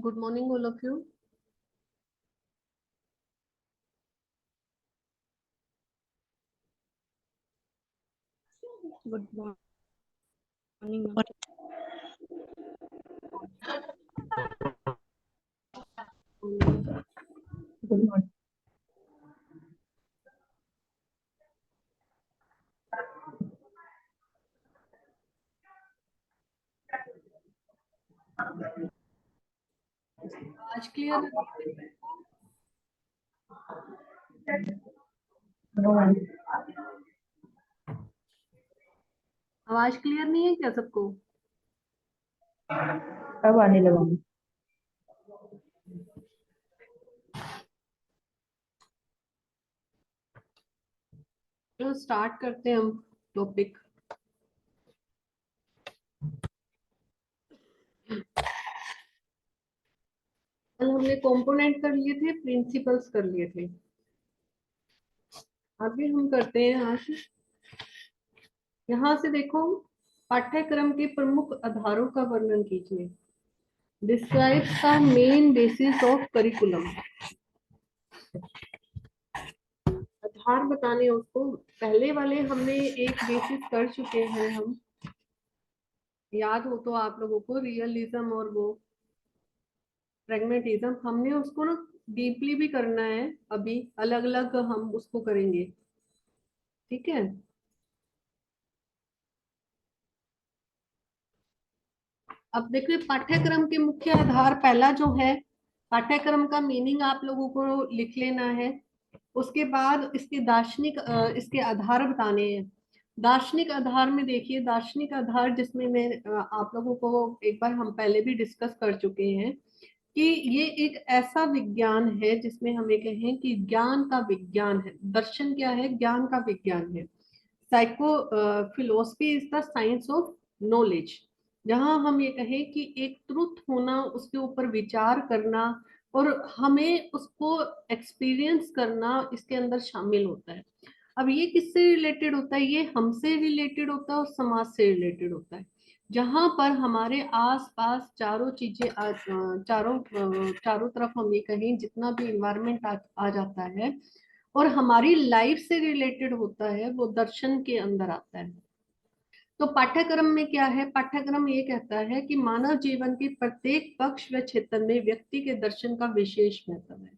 Good morning, all of you. Good morning. Good morning. आज clear? No one. आवाज clear नहीं है क्या सबको? अब आने लगा हूँ। तो स्टार्ट करते हैं हम टॉपिक। कल हमने कंपोनेंट कर लिए थे, प्रिंसिपल्स कर लिए थे। अभी हम करते हैं यहाँ से देखो, पाठ्यक्रम के प्रमुख आधारों का वर्णन कीजिए। Describe the main basis of curriculum. आधार बताने उसको, पहले वाले हमने एक बेसिस कर चुके हैं हम, याद हो तो आप लोगों को, रियलिज्म और वो प्रेगमेटिज्म। हमने उसको ना डीपली भी करना है, अभी अलग अलग हम उसको करेंगे, ठीक है। अब देखिए, पाठ्यक्रम के मुख्य आधार, पहला जो है पाठ्यक्रम का मीनिंग आप लोगों को लिख लेना है। उसके बाद इसके दार्शनिक इसके आधार बताने हैं। दार्शनिक आधार में देखिए, दार्शनिक आधार जिसमें मैं आप लोगों को एक बार हम पहले भी डिस्कस कर चुके हैं कि ये एक ऐसा विज्ञान है जिसमें हम ये कहें कि ज्ञान का विज्ञान है। दर्शन क्या है? ज्ञान का विज्ञान है। Psycho philosophy is the science of knowledge. जहां हम ये कहें कि एक ट्रुथ होना, उसके ऊपर विचार करना और हमें उसको एक्सपीरियंस करना इसके अंदर शामिल होता है। अब ये किससे रिलेटेड होता है? ये हमसे रिलेटेड होता है और समाज से रिलेटेड होता है। जहां पर हमारे आस पास चारों चीजें चारों तरफ हम ये कहें जितना भी इन्वायरमेंट आ जाता है और हमारी लाइफ से रिलेटेड होता है, वो दर्शन के अंदर आता है। तो पाठ्यक्रम में क्या है? पाठ्यक्रम ये कहता है कि मानव जीवन के प्रत्येक पक्ष व क्षेत्र में व्यक्ति के दर्शन का विशेष महत्व है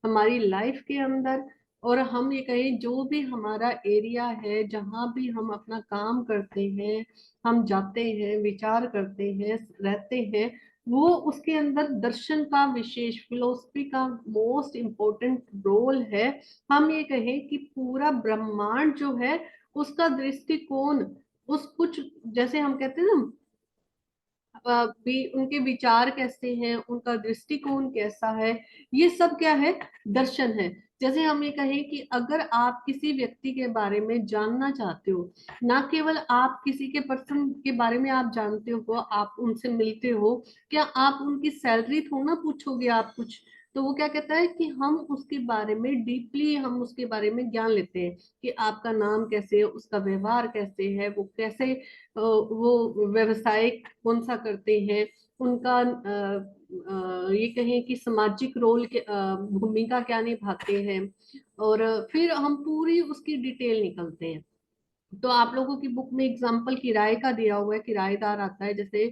हमारी लाइफ के अंदर। और हम ये कहें, जो भी हमारा एरिया है, जहां भी हम अपना काम करते हैं, हम जाते हैं, विचार करते हैं, रहते हैं, वो उसके अंदर दर्शन का विशेष, फिलोसफी का मोस्ट इम्पोर्टेंट रोल है। हम ये कहें कि पूरा ब्रह्मांड जो है उसका दृष्टिकोण, उस कुछ, जैसे हम कहते हैं ना, भी उनके विचार कैसे हैं, उनका दृष्टिकोण कैसा है, ये सब क्या है? दर्शन है। जैसे हम ये कहें कि अगर आप किसी व्यक्ति के बारे में जानना चाहते हो, ना केवल आप किसी के पर्सन के बारे में आप जानते हो, आप उनसे मिलते हो, क्या आप उनकी सैलरी थोड़ा ना पूछोगे आप कुछ। तो वो क्या कहता है कि हम उसके बारे में डीपली, हम उसके बारे में ज्ञान लेते हैं कि आपका नाम कैसे है, उसका व्यवहार कैसे है, वो कैसे वो व्यवसाय कौन सा करते हैं, उनका ये कहें कि सामाजिक रोल के भूमिका क्या निभाते हैं। और फिर हम पूरी उसकी डिटेल निकलते हैं। तो आप लोगों की बुक में एग्जाम्पल किराए का दिया हुआ है, किराएदार आता है, जैसे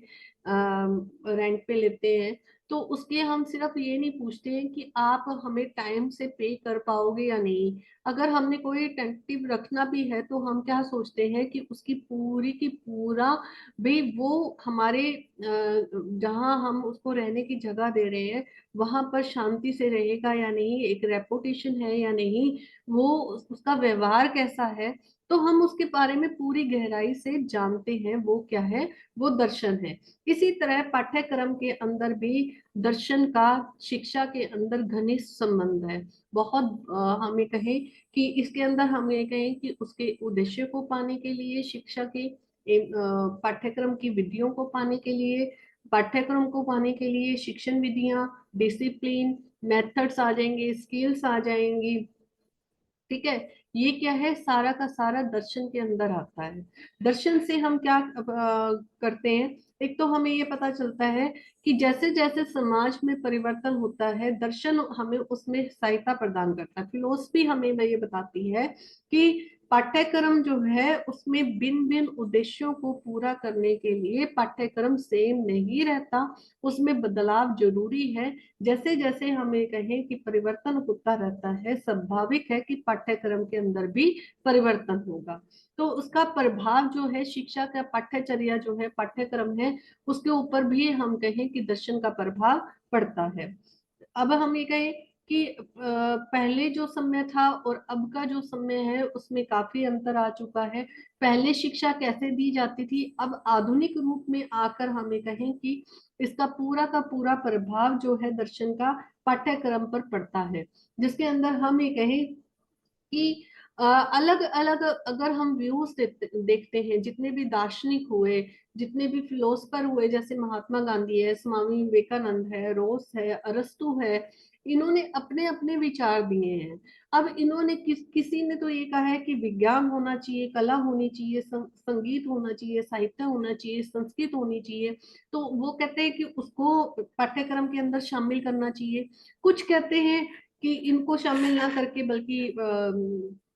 रेंट पे लेते हैं, तो उसके हम सिर्फ ये नहीं पूछते हैं कि आप हमें टाइम से पे कर पाओगे या नहीं। अगर हमने कोई टेंटेटिव रखना भी है तो हम क्या सोचते हैं कि उसकी पूरी की पूरा, भाई वो हमारे जहाँ हम उसको रहने की जगह दे रहे हैं वहां पर शांति से रहेगा या नहीं, एक रेपुटेशन है या नहीं, वो उसका व्यवहार कैसा है। तो हम उसके बारे में पूरी गहराई से जानते हैं, वो क्या है? वो दर्शन है। इसी तरह पाठ्यक्रम के अंदर भी दर्शन का शिक्षा के अंदर घनिष्ठ संबंध है। बहुत हमें कहें कि इसके अंदर हम ये कहें कि उसके उद्देश्य को पाने के लिए, शिक्षा के पाठ्यक्रम की विधियों को पाने के लिए, पाठ्यक्रम को पाने के लिए शिक्षण विधियां, डिसिप्लिन, मेथड्स आ जाएंगे, स्किल्स आ जाएंगी, ठीक है। ये क्या है, सारा का सारा दर्शन के अंदर आता है। दर्शन से हम क्या करते हैं, एक तो हमें ये पता चलता है कि जैसे जैसे समाज में परिवर्तन होता है, दर्शन हमें उसमें सहायता प्रदान करता है। फिलोसफी हमें ये बताती है कि पाठ्यक्रम जो है उसमें भिन्न भिन्न उद्देश्यों को पूरा करने के लिए पाठ्यक्रम सेम नहीं रहता, उसमें बदलाव जरूरी है। जैसे जैसे हमें कहें कि परिवर्तन होता रहता है, स्वाभाविक है कि पाठ्यक्रम के अंदर भी परिवर्तन होगा। तो उसका प्रभाव जो है, शिक्षा का पाठ्यचर्या जो है, पाठ्यक्रम है, उसके ऊपर भी हम कहें कि दर्शन का प्रभाव पड़ता है। अब हम ये कहें कि पहले जो समय था और अब का जो समय है उसमें काफी अंतर आ चुका है। पहले शिक्षा कैसे दी जाती थी, अब आधुनिक रूप में आकर हमें कहें कि इसका पूरा का पूरा प्रभाव जो है दर्शन का पाठ्यक्रम पर पड़ता है, जिसके अंदर हम ये कहें कि अलग अलग अगर हम व्यूज देखते हैं, जितने भी दार्शनिक हुए, जितने भी फिलोसफर हुए, जैसे महात्मा गांधी है, स्वामी विवेकानंद है, रोस है, अरस्तु है, इन्होंने अपने अपने विचार दिए हैं। अब इन्होंने किसी ने तो ये कहा है कि विज्ञान होना चाहिए, कला होनी चाहिए, संगीत होना चाहिए, साहित्य होना चाहिए, संस्कृत होनी चाहिए, तो वो कहते हैं कि उसको पाठ्यक्रम के अंदर शामिल करना चाहिए। कुछ कहते हैं कि इनको शामिल ना करके बल्कि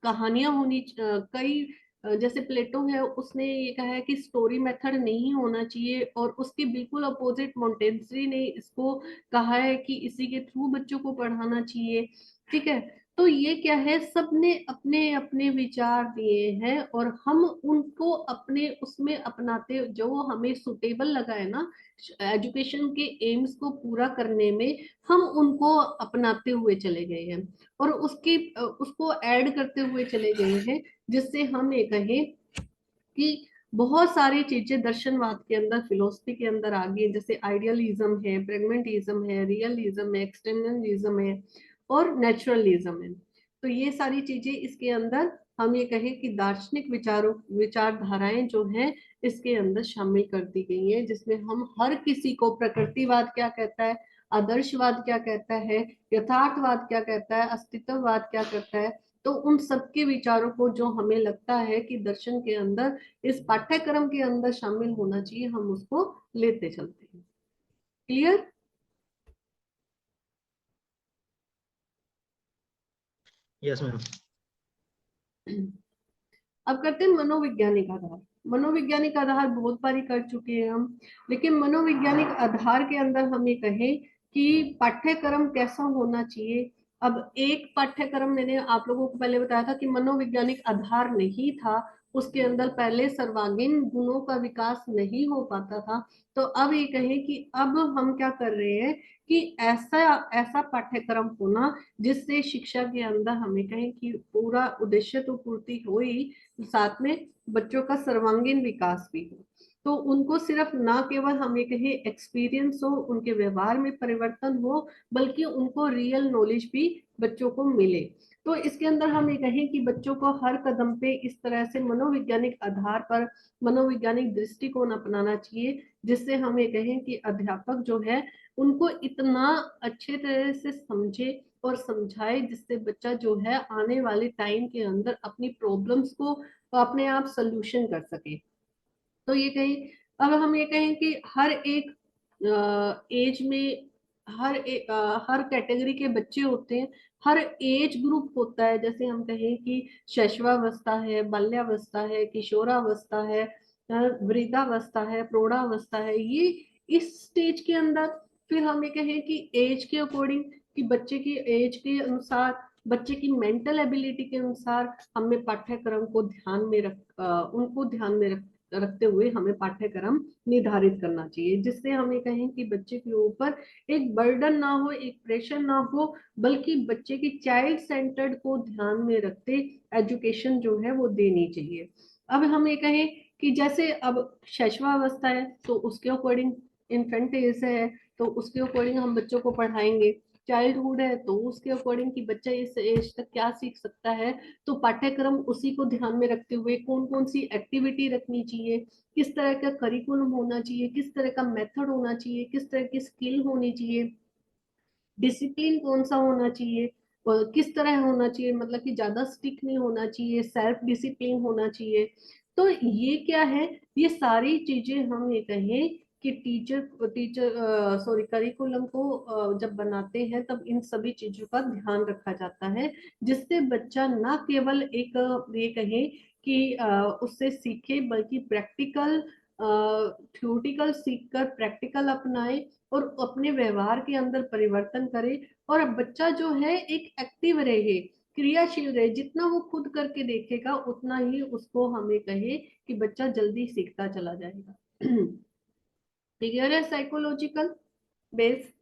कहानियां होनी कई जैसे प्लेटो है, उसने ये कहा है कि स्टोरी मेथड नहीं होना चाहिए, और उसके बिल्कुल अपोजिट मोंटेस्री ने इसको कहा है कि इसी के थ्रू बच्चों को पढ़ाना चाहिए। ठीक है, तो ये क्या है, सबने अपने अपने विचार दिए हैं और हम उनको अपने उसमें अपनाते, जो हमें सुटेबल लगा है ना एजुकेशन के एम्स को पूरा करने में, हम उनको अपनाते हुए चले गए हैं और उसको ऐड करते हुए चले गए हैं, जिससे हम ये कहें कि बहुत सारी चीजें दर्शनवाद के अंदर, फिलोसफी के अंदर आ गई है। जैसे आइडियलिज्म है, प्रेगमेंटिज्म है, रियलिज्म है, एक्सटेंशनिज्म है और नेचुरलिज्म है। तो ये सारी चीजें इसके अंदर हम ये कहें कि दार्शनिक विचारधाराएं जो हैं इसके अंदर शामिल कर दी गई हैं, जिसमें हम हर किसी को, प्रकृतिवाद क्या कहता है, आदर्शवाद क्या कहता है, यथार्थवाद क्या कहता है, अस्तित्ववाद क्या कहता है, तो उन सबके विचारों को जो हमें लगता है कि दर्शन के अंदर, इस पाठ्यक्रम के अंदर शामिल होना चाहिए, हम उसको लेते चलते हैं। क्लियर? Yes ma'am. अब करते हैं मनोवैज्ञानिक आधार। मनोवैज्ञानिक आधार बहुत बारी कर चुके हैं हम, लेकिन मनोवैज्ञानिक आधार के अंदर हम ये कहें कि पाठ्यक्रम कैसा होना चाहिए। अब एक पाठ्यक्रम मैंने आप लोगों को पहले बताया था कि मनोवैज्ञानिक आधार नहीं था, उसके अंदर पहले सर्वांगीण गुणों का विकास नहीं हो पाता था। तो अब ये कहें कि अब हम क्या कर रहे हैं कि ऐसा ऐसा पाठ्यक्रम होना जिससे शिक्षा के अंदर हमें कहें कि पूरा उद्देश्य तो पूर्ति हो ही, साथ में बच्चों का सर्वांगीण विकास भी हो। तो उनको सिर्फ ना केवल हम ये कहें एक्सपीरियंस हो, उनके व्यवहार में परिवर्तन हो, बल्कि उनको रियल नॉलेज भी बच्चों को मिले। तो इसके अंदर हम ये कहें कि बच्चों को हर कदम पे इस तरह से मनोवैज्ञानिक आधार पर मनोवैज्ञानिक दृष्टिकोण अपनाना चाहिए, जिससे हम ये कहें कि अध्यापक जो है उनको इतना अच्छे तरह से समझे और समझाए, जिससे बच्चा जो है आने वाले टाइम के अंदर अपनी प्रॉब्लम्स को अपने आप सोल्यूशन कर सके। तो ये कहीं, अब हम ये कहें कि हर एक एज में हर कैटेगरी के बच्चे होते हैं, हर एज ग्रुप होता है। जैसे हम कहें कि शैशवावस्था है, बाल्यावस्था है, किशोरावस्था है, वृद्धावस्था है, प्रौढ़ावस्था है, ये इस स्टेज के अंदर। फिर हम ये कहें कि एज के अकॉर्डिंग, कि बच्चे की एज के अनुसार, बच्चे की मेंटल एबिलिटी के अनुसार हमें पाठ्यक्रम को ध्यान में उनको ध्यान में रखते हुए हमें पाठ्यक्रम निर्धारित करना चाहिए, जिससे हमें कहें कि बच्चे के ऊपर एक बर्डन ना हो, एक प्रेशर ना हो, बल्कि बच्चे की चाइल्ड सेंटर्ड को ध्यान में रखते एजुकेशन जो है वो देनी चाहिए। अब हम ये कहें कि जैसे अब शैशवावस्था है तो उसके अकॉर्डिंग, इन्फेंट एज है तो उसके अकॉर्डिंग हम बच्चों को पढ़ाएंगे, चाइल्डहुड है तो उसके अकॉर्डिंग कि बच्चा इस एज तक क्या सीख सकता है, तो पाठ्यक्रम उसी को ध्यान में रखते हुए कौन कौन सी एक्टिविटी रखनी चाहिए, किस तरह का करिकुलम होना चाहिए, किस तरह का मेथड होना चाहिए, किस तरह की स्किल होनी चाहिए, डिसिप्लिन कौन सा होना चाहिए, किस तरह होना चाहिए, मतलब कि ज्यादा स्ट्रिक्ट नहीं होना चाहिए, सेल्फ डिसिप्लिन होना चाहिए। तो ये क्या है, ये सारी चीजें हम ये कहें कि टीचर टीचर सॉरी करिकुलम को जब बनाते हैं तब इन सभी चीजों का ध्यान रखा जाता है, जिससे बच्चा ना केवल एक ये कहें कि उससे सीखे, बल्कि प्रैक्टिकल थ्योरेटिकल सीखकर प्रैक्टिकल अपनाए और अपने व्यवहार के अंदर परिवर्तन करे। और अब बच्चा जो है एक एक्टिव रहे, क्रियाशील रहे, जितना वो खुद करके देखेगा उतना ही उसको हमें कहे कि बच्चा जल्दी सीखता चला जाएगा। क्लियर है साइकोलॉजिकल बेस?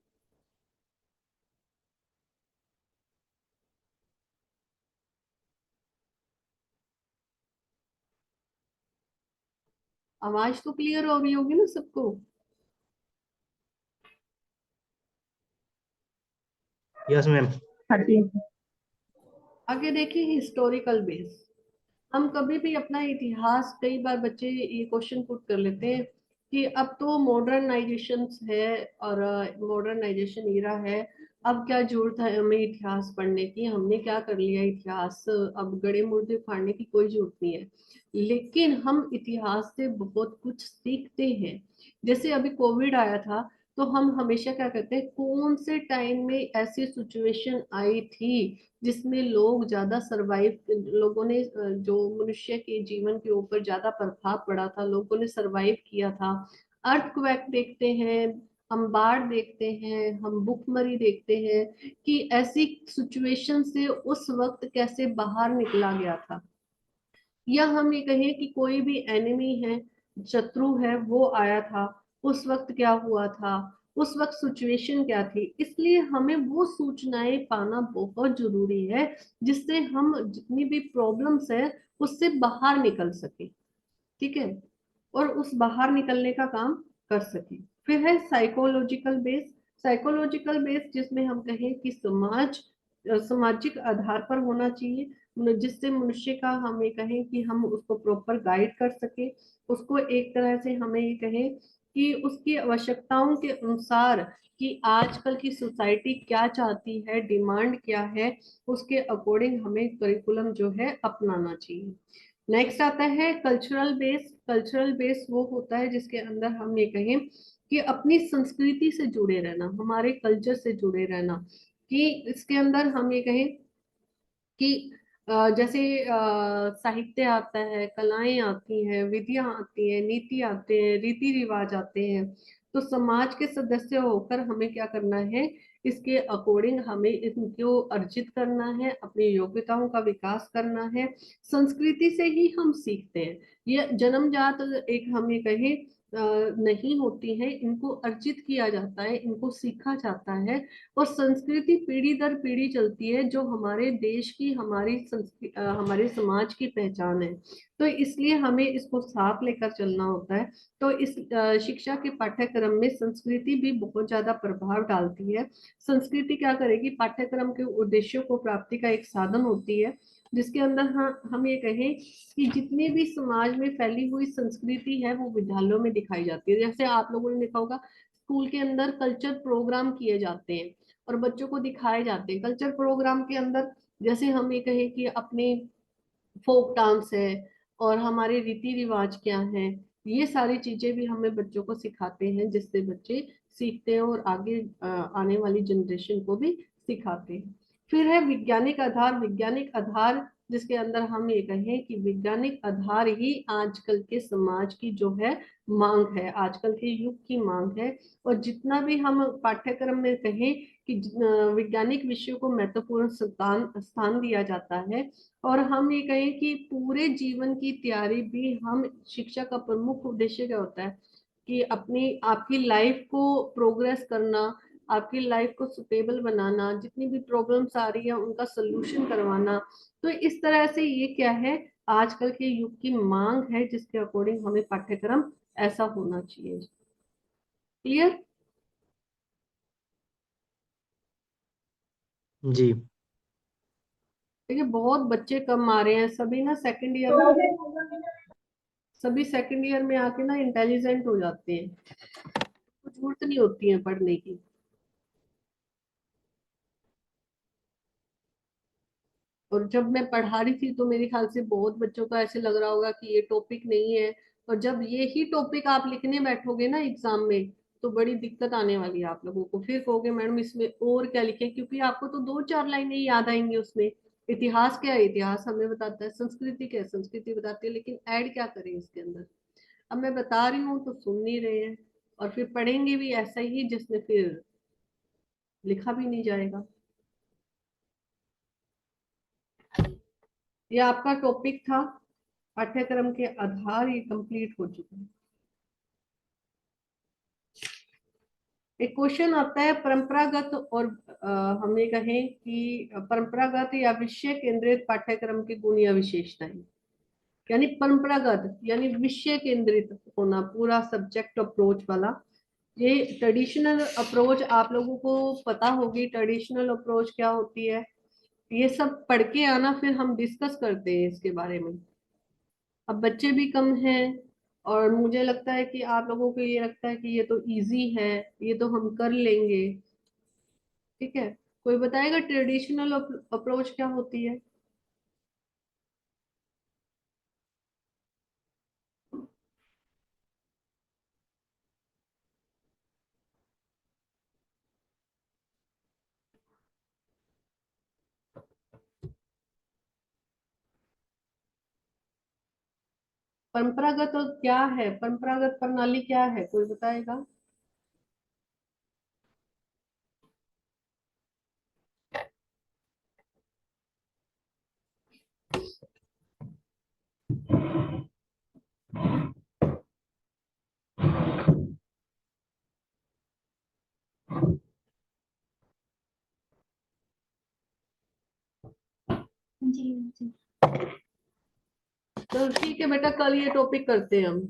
आवाज तो क्लियर हो रही होगी ना सबको? Yes, ma'am. हाँ जी। आगे देखिए हिस्टोरिकल बेस। हम कभी भी अपना इतिहास, कई बार बच्चे ये क्वेश्चन पुट कर लेते हैं कि अब तो मॉडर्नाइजेशन है और मॉडर्नाइजेशन ईरा है, अब क्या जरूरत है हमें इतिहास पढ़ने की, हमने क्या कर लिया इतिहास, अब गड़े मुर्दे उखाड़ने की कोई जरूरत नहीं है। लेकिन हम इतिहास से बहुत कुछ सीखते हैं। जैसे अभी कोविड आया था, तो हम हमेशा क्या करते हैं, कौन से टाइम में ऐसी सिचुएशन आई थी जिसमें लोग ज्यादा सरवाइव, लोगों ने जो मनुष्य के जीवन के ऊपर ज्यादा प्रभाव पड़ा था, लोगों ने सरवाइव किया था। अर्थक्वेक देखते हैं, हम बाढ़ देखते हैं, हम भुखमरी देखते हैं कि ऐसी सिचुएशन से उस वक्त कैसे बाहर निकला गया था। या हम ये कहें कि कोई भी एनिमी है, शत्रु है, वो आया था, उस वक्त क्या हुआ था, उस वक्त सिचुएशन क्या थी। इसलिए हमें वो सूचनाएं पाना बहुत जरूरी है, जिससे हम जितनी भी प्रॉब्लम्स है उससे बाहर निकल सके। ठीक है, और उस बाहर निकलने का काम कर सके। फिर है साइकोलॉजिकल बेस। साइकोलॉजिकल बेस जिसमें हम कहें कि सामाजिक आधार पर होना चाहिए, जिससे मनुष्य का हमें कहें कि हम उसको प्रॉपर गाइड कर सके, उसको एक तरह से हमें ये कहें कि उसकी आवश्यकताओं के अनुसार, कि आजकल की सोसाइटी क्या चाहती है, डिमांड क्या है, उसके अकॉर्डिंग हमें करिकुलम जो है अपनाना चाहिए। नेक्स्ट आता है कल्चरल बेस। कल्चरल बेस वो होता है जिसके अंदर हम ये कहें कि अपनी संस्कृति से जुड़े रहना, हमारे कल्चर से जुड़े रहना। कि इसके अंदर हम ये कहें कि जैसे साहित्य आता है, कलाएं आती हैं, विधियां आती हैं, नीति आते हैं, रीति रिवाज आते हैं। तो समाज के सदस्य होकर हमें क्या करना है, इसके अकॉर्डिंग हमें इनको अर्जित करना है, अपनी योग्यताओं का विकास करना है। संस्कृति से ही हम सीखते हैं, ये जन्मजात एक हम ये कहें नहीं होती है, इनको अर्जित किया जाता है, इनको सीखा जाता है। और संस्कृति पीढ़ी दर पीढ़ी चलती है, जो हमारे देश की, हमारी संस्कृति, हमारे समाज की पहचान है। तो इसलिए हमें इसको साथ लेकर चलना होता है। तो इस शिक्षा के पाठ्यक्रम में संस्कृति भी बहुत ज्यादा प्रभाव डालती है। संस्कृति क्या करेगी, पाठ्यक्रम के उद्देश्यों को प्राप्ति का एक साधन होती है, जिसके अंदर हम ये कहें कि जितनी भी समाज में फैली हुई संस्कृति है वो विद्यालयों में दिखाई जाती है। जैसे आप लोगों ने देखा होगा, स्कूल के अंदर कल्चर प्रोग्राम किए जाते हैं और बच्चों को दिखाए जाते हैं। कल्चर प्रोग्राम के अंदर जैसे हम ये कहें कि अपने फोक डांस है और हमारे रीति रिवाज क्या है, ये सारी चीजें भी हमें बच्चों को सिखाते हैं, जिससे बच्चे सीखते हैं और आगे आने वाली जनरेशन को भी सिखाते हैं। फिर है वैज्ञानिक आधार। वैज्ञानिक आधार जिसके अंदर हम ये कहें कि वैज्ञानिक आधार ही आजकल के समाज की जो है मांग है, आजकल के युग की मांग है। और जितना भी हम पाठ्यक्रम में कहें कि वैज्ञानिक विषयों को महत्वपूर्ण स्थान स्थान दिया जाता है। और हम ये कहें कि पूरे जीवन की तैयारी भी हम, शिक्षा का प्रमुख उद्देश्य क्या होता है कि अपनी आपकी लाइफ को प्रोग्रेस करना, आपकी लाइफ को सुटेबल बनाना, जितनी भी प्रॉब्लम्स आ रही है उनका सोल्यूशन करवाना। तो इस तरह से ये क्या है, आजकल के युग की मांग है, जिसके अकॉर्डिंग हमें पाठ्यक्रम ऐसा होना चाहिए। क्लियर? जी। देखिए बहुत बच्चे कम आ रहे हैं, सभी ना सेकंड ईयर में, सभी सेकंड ईयर में आके ना इंटेलिजेंट हो जाते हैं, कुछ जरूरत नहीं होती है पढ़ने की। और जब मैं पढ़ा रही थी तो मेरे ख्याल से बहुत बच्चों को ऐसे लग रहा होगा कि ये टॉपिक नहीं है, और जब ये ही टॉपिक आप लिखने बैठोगे ना एग्जाम में, तो बड़ी दिक्कत आने वाली है आप लोगों को। फिर कहोगे मैडम इसमें और क्या लिखें, क्योंकि आपको तो दो चार लाइनें ही याद आएंगी उसमें। इतिहास क्या है, इतिहास हमें बताता है, संस्कृति क्या है, संस्कृति बताती है, लेकिन ऐड क्या करें इसके अंदर। अब मैं बता रही हूँ तो सुन नहीं रहे हैं, और फिर पढ़ेंगे भी ऐसा ही जिसमें फिर लिखा भी नहीं जाएगा। ये आपका टॉपिक था पाठ्यक्रम के आधार, ये कंप्लीट हो चुका है। एक क्वेश्चन आता है परंपरागत और हमें कहें कि परंपरागत या विषय केंद्रित पाठ्यक्रम के गुण या विशेषताएं। यानी परंपरागत यानी विषय केंद्रित होना, पूरा सब्जेक्ट अप्रोच वाला। ये ट्रेडिशनल अप्रोच आप लोगों को पता होगी, ट्रेडिशनल अप्रोच क्या होती है, ये सब पढ़ के आना, फिर हम डिस्कस करते हैं इसके बारे में। अब बच्चे भी कम हैं, और मुझे लगता है कि आप लोगों को ये लगता है कि ये तो इजी है, ये तो हम कर लेंगे। ठीक है, कोई बताएगा ट्रेडिशनल अप्रोच क्या होती है? परंपरागत और क्या है, परंपरागत प्रणाली क्या है, कोई बताएगा? जी जी। तो ठीक है बेटा, कल ये टॉपिक करते हैं हम।